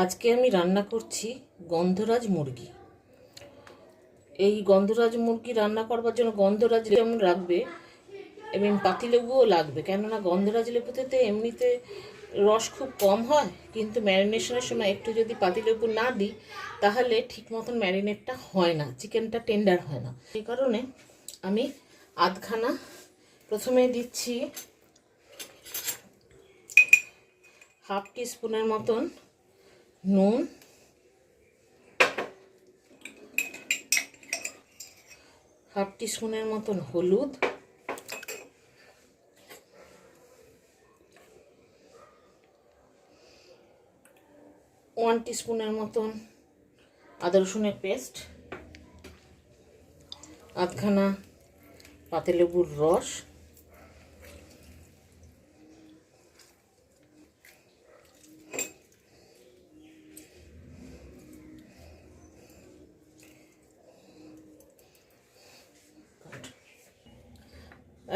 আজকে আমি রান্না করছি গন্ধরাজ মুরগি। এই গন্ধরাজ মুরগি রান্না করবার জন্য গন্ধরাজ যেমন লাগবে এবং পাতিলেবুও লাগবে, কেননা গন্ধরাজ লেবুতে তো এমনিতে রস খুব কম হয়, কিন্তু ম্যারিনেশনের সময় একটু যদি পাতিলেবু না দিই তাহলে ঠিক মতন ম্যারিনেটটা হয় না, চিকেনটা টেন্ডার হয় না। এই কারণে আমি আধখানা প্রথমে দিচ্ছি হাফ টিস্পুনের মতন নুন, হাফ টিস্পুনের মতন হলুদ, ওয়ান টিস্পুনের মতন আদা রসুনের পেস্ট, আধখানা পাতিলেবুর রস,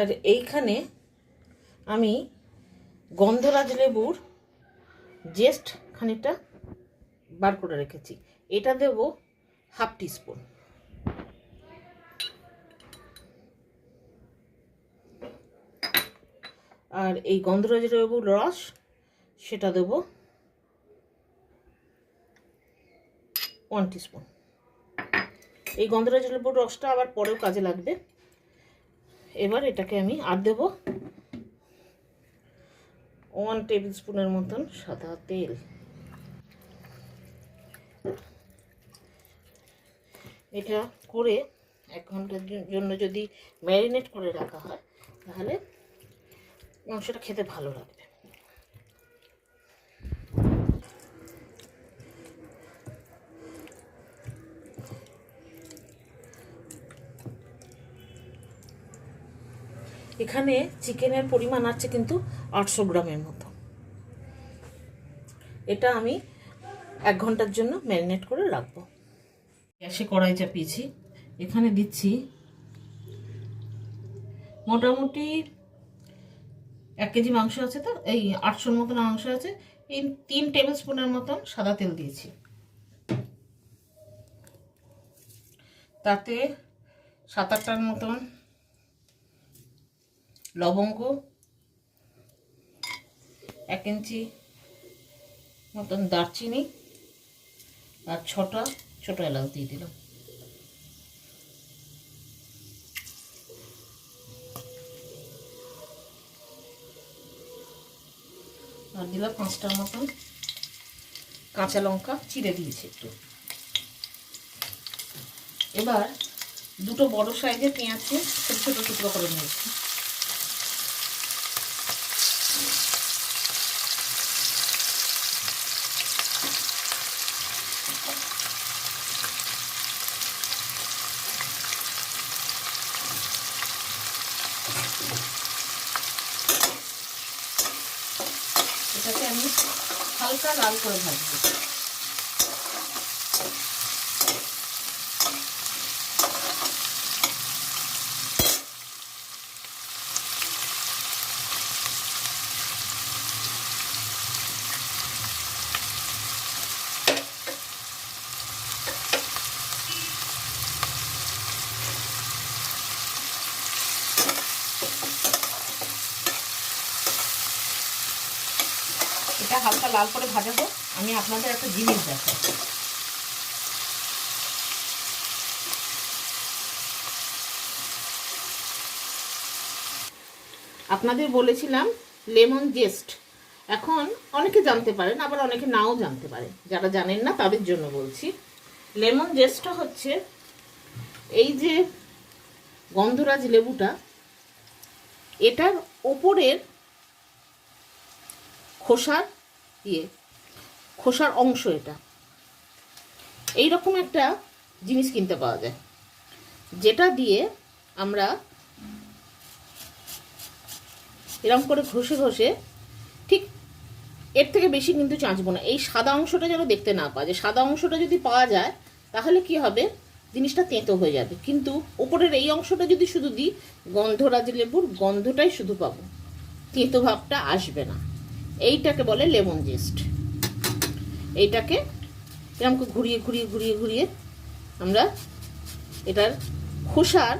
আর এইখানে আমি গন্ধরাজ লেবুর জেস্ট খানিকটা বার করে রেখেছি, এটা দেব হাফ টিস্পুন। আর এই গন্ধরাজ লেবুর রস সেটা দেব 1 টিস্পুন। এই গন্ধরাজ লেবুর রসটা আবার পরেও কাজে লাগবে। এবার এটাকে আমি আর দেব 1 টেবিল স্পুনের মতন সাদা তেল। এটা করে 1 ঘন্টার জন্য যদি ম্যারিনেট করে রাখা হয় তাহলে মাংসটা খেতে ভালো লাগবে। এখানে চিকেনের পরিমাণ আছে কিন্তু 800 গ্রামের মতো। এটা আমি 1 ঘন্টার জন্য ম্যারিনেট করে রাখবো। গ্যাসে কড়াই চাপিয়েছি, এখানে দিচ্ছি মোটামুটি 1 কেজি মাংস আছে, তো এই 800 মতন মাংস আছে, এই 3 টেবিল স্পুনের মতন সাদা তেল দিয়েছি। তাতে 7-8টার মতন লবঙ্গ, 1 ইঞ্চি মতন দারচিনি আর 6টা ছোট এলাচ দিয়ে দিলাম। আর দিলাম 5টার মতন কাঁচা লঙ্কা চিড়ে দিয়েছি একটু। এবার 2টো বড় সাইজের পেঁয়াজকে ছোট ছোট টুকরো করে নিয়েছি। এটাকে আমি হালকা লাল করে ভাজবো। এটা হালকা লাল করে ভাজাবো। আমি আপনাদের একটা জিনিস দেখাই, আপনাদের বলেছিলাম লেমন জেস্ট, এখন অনেকে জানতে পারেন আবার অনেকে নাও জানতে পারে, যারা জানেন না তাদের জন্য বলছি। লেমন জেস্টটা হচ্ছে এই যে গন্ধরাজ লেবুটা, এটার ওপরের খোসার অংশ, এটা এই রকম একটা জিনিস কিনতে পাওয়া যায়, যেটা দিয়ে আমরা এরকম করে ঘষে ঘষে, ঠিক এর থেকে বেশি কিন্তু চাঁচবো না, এই সাদা অংশটা যেন দেখতে না পাওয়া যায়। সাদা অংশটা যদি পাওয়া যায় তাহলে কি হবে, জিনিসটা তেঁতো হয়ে যাবে, কিন্তু ওপরের এই অংশটা যদি শুধু দিই, গন্ধরাজ লেবুর গন্ধটাই শুধু পাবো, তেঁতো ভাবটা আসবে না। এইটাকে বলে লেমন জেস্ট। এইটাকে এরকম ঘুরিয়ে ঘুরিয়ে ঘুরিয়ে ঘুরিয়ে আমরা এটার খোসার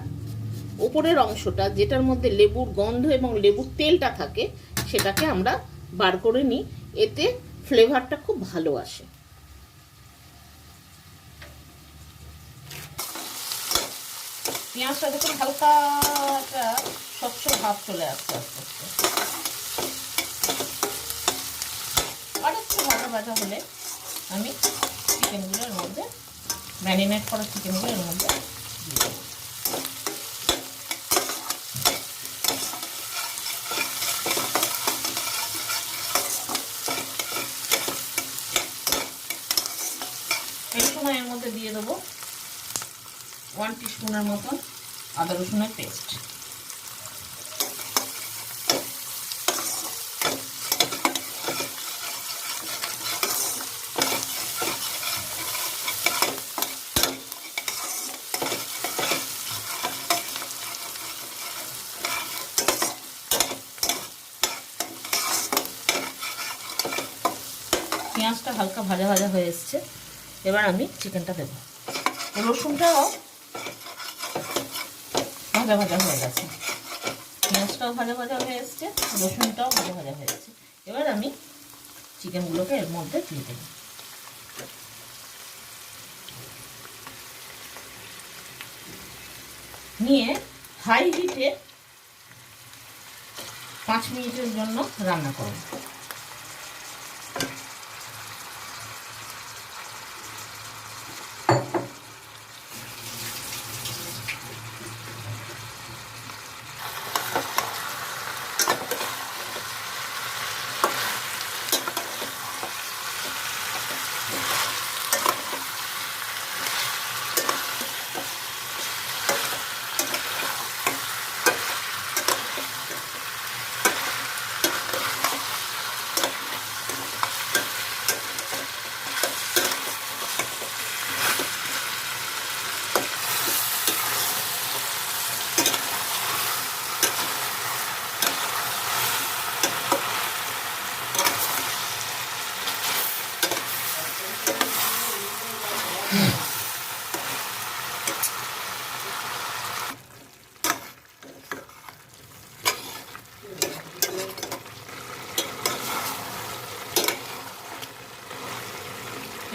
ওপরের অংশটা, যেটার মধ্যে লেবুর গন্ধ এবং লেবুর তেলটা থাকে, সেটাকে আমরা বার করে নিই। এতে ফ্লেভারটা খুব ভালো আসে। পেঁয়াজটা দেখুন হালকা একটা স্বচ্ছ ভাব চলে আসছে আস্তে আস্তে। আর একটু ভাজা ভাজা হলে আমি চিকেনগুলোর মধ্যে, ম্যারিনেট করা চিকেনগুলোর মধ্যে দিয়ে দেবো। এই সময় এর মধ্যে দিয়ে দেবো 1 টিস্পুনের মতন আদা রসুনের পেস্ট। পেঁয়াজটা হালকা ভাজা ভাজা হয়ে এসছে, এবার আমি চিকেনটা দেবো। রসুনটাও ভাজা ভাজা হয়ে গেছে, পেঁয়াজটাও ভাজা ভাজা হয়ে এসছে, রসুনটাও ভাজা ভাজা হয়ে গেছে। এবার আমি চিকেনগুলোকে এর মধ্যে দিয়ে দেবো। নিয়ে হাই হিটে 5 মিনিটের জন্য রান্না করব।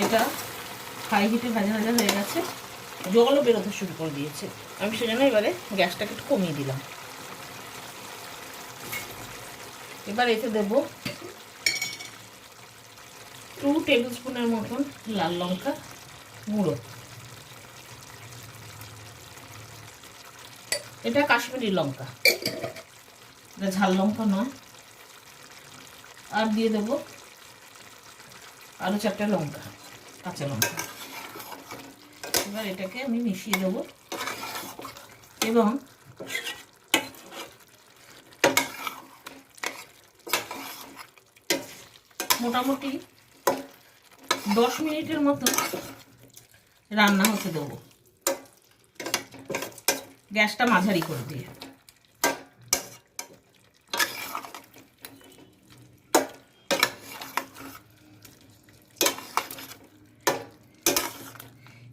এটা হাই হিটে ভাজা ভাজা হয়ে গেছে, জলও বেরোতে শুরু করে দিয়েছে। আমি সেজন্য এবারে গ্যাসটাকে একটু কমিয়ে দিলাম। এবার এতে দেব 2 টেবিল স্পুনের মতন লাল লঙ্কা গুঁড়ো। এটা কাশ্মীরি লঙ্কা, এটা ঝাল লঙ্কা নয়। আর দিয়ে দেবো আরও 4টে লঙ্কা, কাঁচা লঙ্কা। এবার এটাকে আমি মিশিয়ে দেবো এবং মোটামুটি 10 মিনিটের মতো রান্না হতে দেবো, গ্যাসটা মাঝারি করে দিয়ে।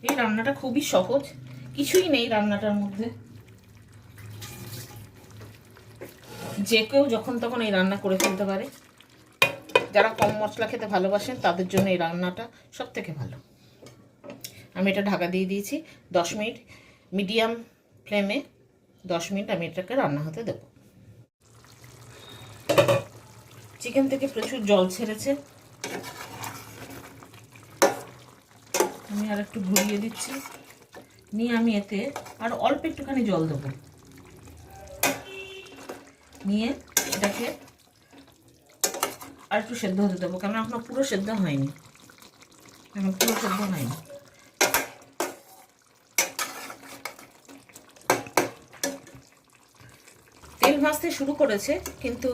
এই রান্নাটা খুবই সহজ, কিছুই নেই রান্নাটার মধ্যে। যে কেউ যখন তখন এই রান্না করে ফেলতে পারে। যারা কম মশলা খেতে ভালোবাসেন তাদের জন্য এই রান্নাটা সব থেকে ভালো। আমি এটা ঢাকা দিয়ে দিয়েছি 10 মিনিট, মিডিয়াম ফ্লেমে 10 মিনিট আমি এটাকে রান্না হতে দেব। চিকেন থেকে প্রচুর জল ছেড়েছে, আমি আর একটু ঘুরিয়ে দিচ্ছি। নিয়ে আমি এতে আর অল্প একটুখানি জল দেবো, নিয়ে এটাকে আর একটু সেদ্ধ হতে দেবো। কেন এখনো পুরো সেদ্ধ হয়নি, এখন পুরো সেদ্ধ হয়নি। তেল ভাজতে শুরু করেছে, কিন্তু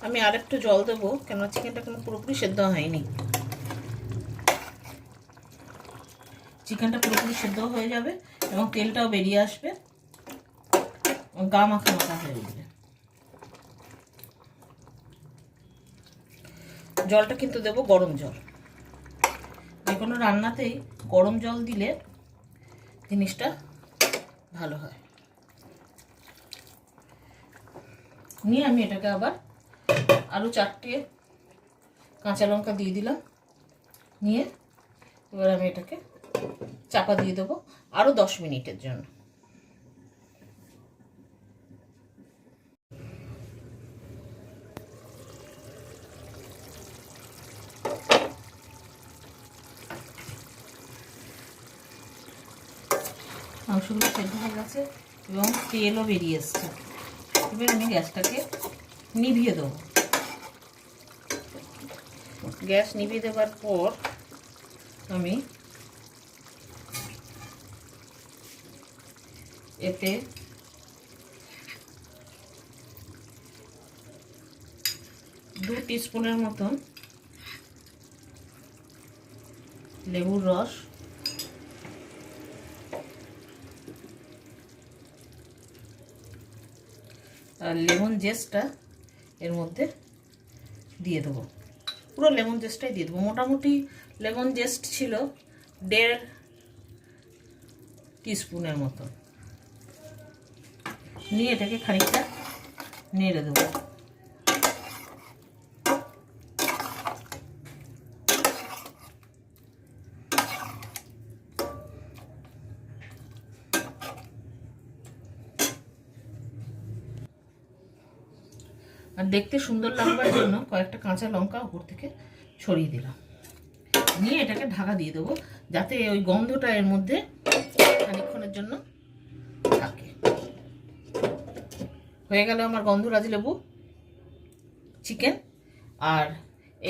আমি আর একটু জল দেবো, কেন চিকেনটা কোনো পুরোপুরি সেদ্ধ হয়নি। চিকেনটা পুরোপুরি সেদ্ধ হয়ে যাবে এবং তেলটাও বেরিয়ে আসবে, গা মাখা মাখা হয়ে যাবে। জলটা কিন্তু দেবো গরম জল। কোনো রান্নাতেই গরম জল দিলে জিনিসটা ভালো হয়। নিয়ে আমি এটাকে আবার আরও 4টে কাঁচা লঙ্কা দিয়ে দিলাম। নিয়ে এবার আমি এটাকে চাপা দিয়ে দেবো আরও 10 মিনিটের জন্য। মাংসগুলো সেদ্ধ হয়ে গেছে এবং তেলও বেরিয়ে এসছে। এবার আমি গ্যাসটাকে নিভিয়ে দেবো। গ্যাস নিভিয়ে দেওয়ার পর আমি এতে 2 টিস্পুনের মতন লেবুর রস, আর লেমন জেস্টটা এর মধ্যে দিয়ে দেবো। পুরো লেমন জেস্টটাই দিয়ে দেবো। মোটামুটি লেমন জেস্ট ছিল 1.5 টিস্পুনের মতো। নিয়ে এটাকে খানিকটা নেড়ে দেবো। আর দেখতে সুন্দর লাগবার জন্য কয়েকটা কাঁচা লঙ্কা উপর থেকে ছড়িয়ে দিলাম। নিয়ে এটাকে ঢাকা দিয়ে দেবো যাতে ওই গন্ধটা এর মধ্যে খানিকক্ষণের জন্য থাকে। হয়ে গেল আমার গন্ধরাজ লেবু চিকেন। আর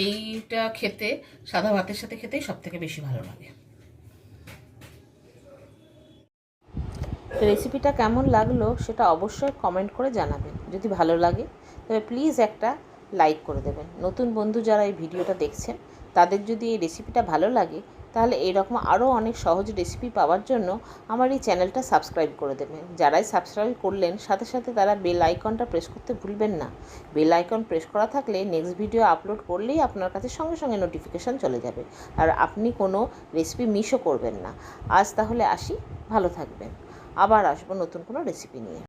এইটা খেতে সাদা ভাতের সাথে খেতেই সবথেকে বেশি ভালো লাগে। রেসিপিটা কেমন লাগলো সেটা অবশ্যই কমেন্ট করে জানাবেন। যদি ভালো লাগে তবে প্লিজ একটা লাইক করে দেবেন। নতুন বন্ধু যারা এই ভিডিওটা দেখছেন তাদের যদি এই রেসিপিটা ভালো লাগে তাহলে এরকম আরও অনেক সহজ রেসিপি পাওয়ার জন্য আমার এই চ্যানেলটা সাবস্ক্রাইব করে দেবেন। যারাই সাবস্ক্রাইব করলেন সাথে সাথে তারা বেল আইকনটা প্রেস করতে ভুলবেন না। বেল আইকন প্রেস করা থাকলে নেক্সট ভিডিও আপলোড করলেই আপনার কাছে সঙ্গে সঙ্গে নোটিফিকেশান চলে যাবে, আর আপনি কোনো রেসিপি মিসও করবেন না। আজ তাহলে আসি, ভালো থাকবেন। আবার আসবো নতুন কোনো রেসিপি নিয়ে।